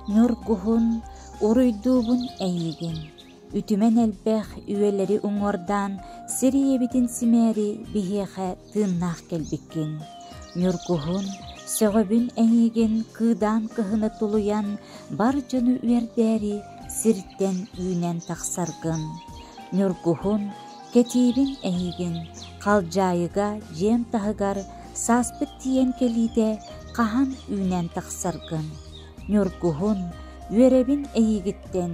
Нюргухун уруйдуубун эйигин. Үтүмен элбэх үелери уңордан сириебитин симери бихеха тыыннаах келбиккин. Нюргухун сөҕөбүн эйигин кыыдаан кыһыны тулуян бар дьону үөрдээри сирттен үүнен тахсаргын. Нюргухун кетиибин эйигин халдьаайыга дьиэм таһыгар сааспыт тиийэн келиите хаһан үүнен тахсаргын. Нюргухун үөребин эйигиттен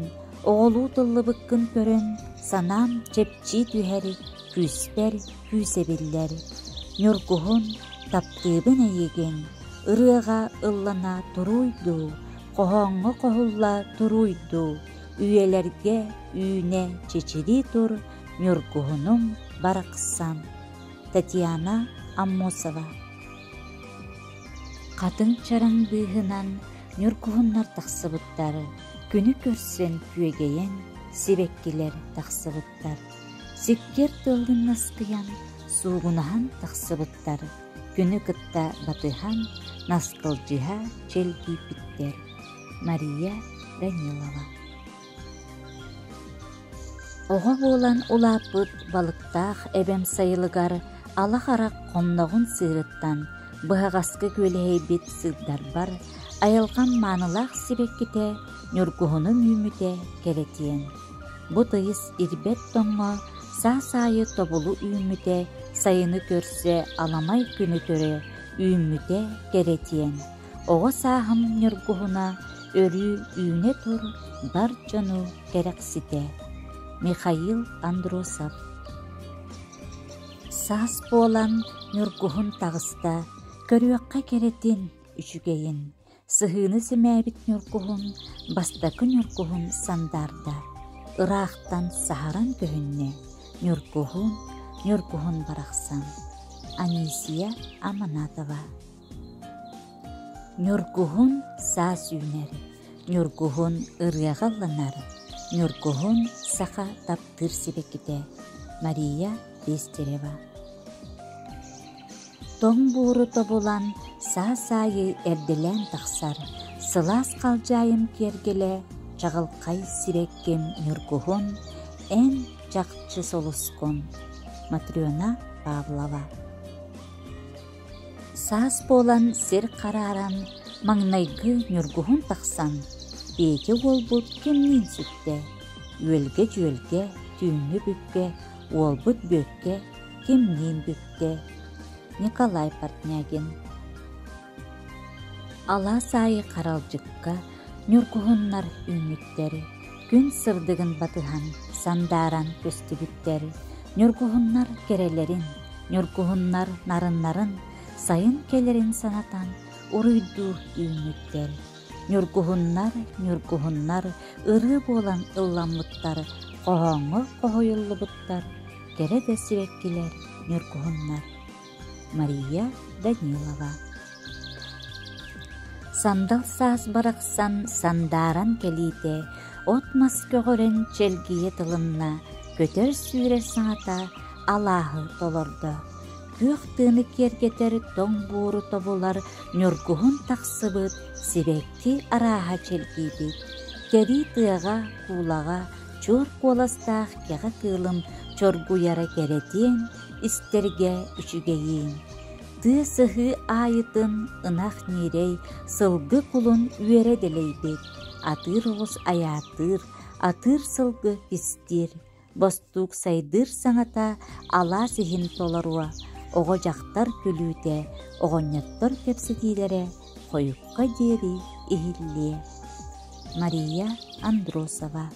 оҕолуу тыллыбыккын көрөн санаам чепчии түһэри күүспэр күүсэбиллэр. Нюргухун таптыыбын эйигин ырыага ыллана туруйду, кохооҥҥо кохулла туруйду, үелерге үүне чечили тур Нюргухунум бараксан. Татьяна Аммосова. Катын чараңдыыһынан Нюргухуннар тахсыбыттар, күнү көрсөн күөгейен сибеккилер тахсыбыттар. Сиккер тылгын наскыян суугунаһан тахсыбыттар, күнү кытта батыһан наскылжыһа челгийпиттер. Мария Данилова. Оҕо буолан улааппыт балыктаах эбэм сайылыгар алахарак хомногун сыырыттан быһаҕаскы күөлэһэйбит сыырдар бар айылган маанылаах сибекките Нюргухунум үүмүтэ керетиэн. Бу тыйыс ирбет тоҥҥо саа-саайы тобулу үүмүтэ сайыны көрсө аламай күнү төрө үүмүтэ керетиэн. Оҕо сааһым Нюргухуна өрүү үүне тур бар дьону керексите. Михаил Андросов. Саас буолан Нюргухун тагыста көрүөкка керетин үчүгейин. Сыһыыны симээбит Нюргухун бастакы Нюргухун сандарда. Ыраахтан саһаран көһүнне. Нюргухун барахсан. Анисия Аманатова. Нюргухун саас үүнери. Нюргухун ырыагалланар. Нюргухун саха таптыр сибекките. Мария Бестерева. Тоң бууру тобулан саа-саайы эрделэн тахсар, сылаас калжайым кергеле чагалкай сибеккем Нюргухун эн жакчы солускон. Матрёна Павлова. Саас болан сер карааран маңнайгы Нюргухун тахсан, беге олбут кемнин сүтте, үөлге жүөлге, түйүнү бүкке, олбут бөкке, кемнин бүкке. Николай Портнягин. Ала сайы каралжыкка Нюргухуннар үүмүттери, күн сырдыгын батыхан сандаран көстүбүттери, Нюргухуннар керелерин, Нюргухуннар нарыннарын сайын келерин санатан уруйду үүмүттер. Нюргухуннар ыры болан ылламмыттар, кохооҥҥо кохойуллубуттар, кере сибеккилер Нюргухуннар. Мария Данилова. Сандал саас бараксан сандаран келиите, отмас көгөрен челгие тылынна, көтөр сүүре саңата алааһы толордо. Күйөх тыыны кергетер тоң бууру тобулар Нюргухун тахсыбыт, сибекти арааһа челгийбит. Кери тыага, куулага, чур куоластаах кега кыылым чоргуяра керетиен, истерге үчүгейин. Тыы сыһыы аайытын ынах нирей сылгы кулун үере делейбит. Атыр оҕус аяатыр, атыр сылгы кистир. Бостук сайдыр саңата алаа сиһин толоруа. Оҕо жактар күлүүтэ, оҕонньоттор кепсетиилере хойукка диэри иһиллие. Мария Андросова.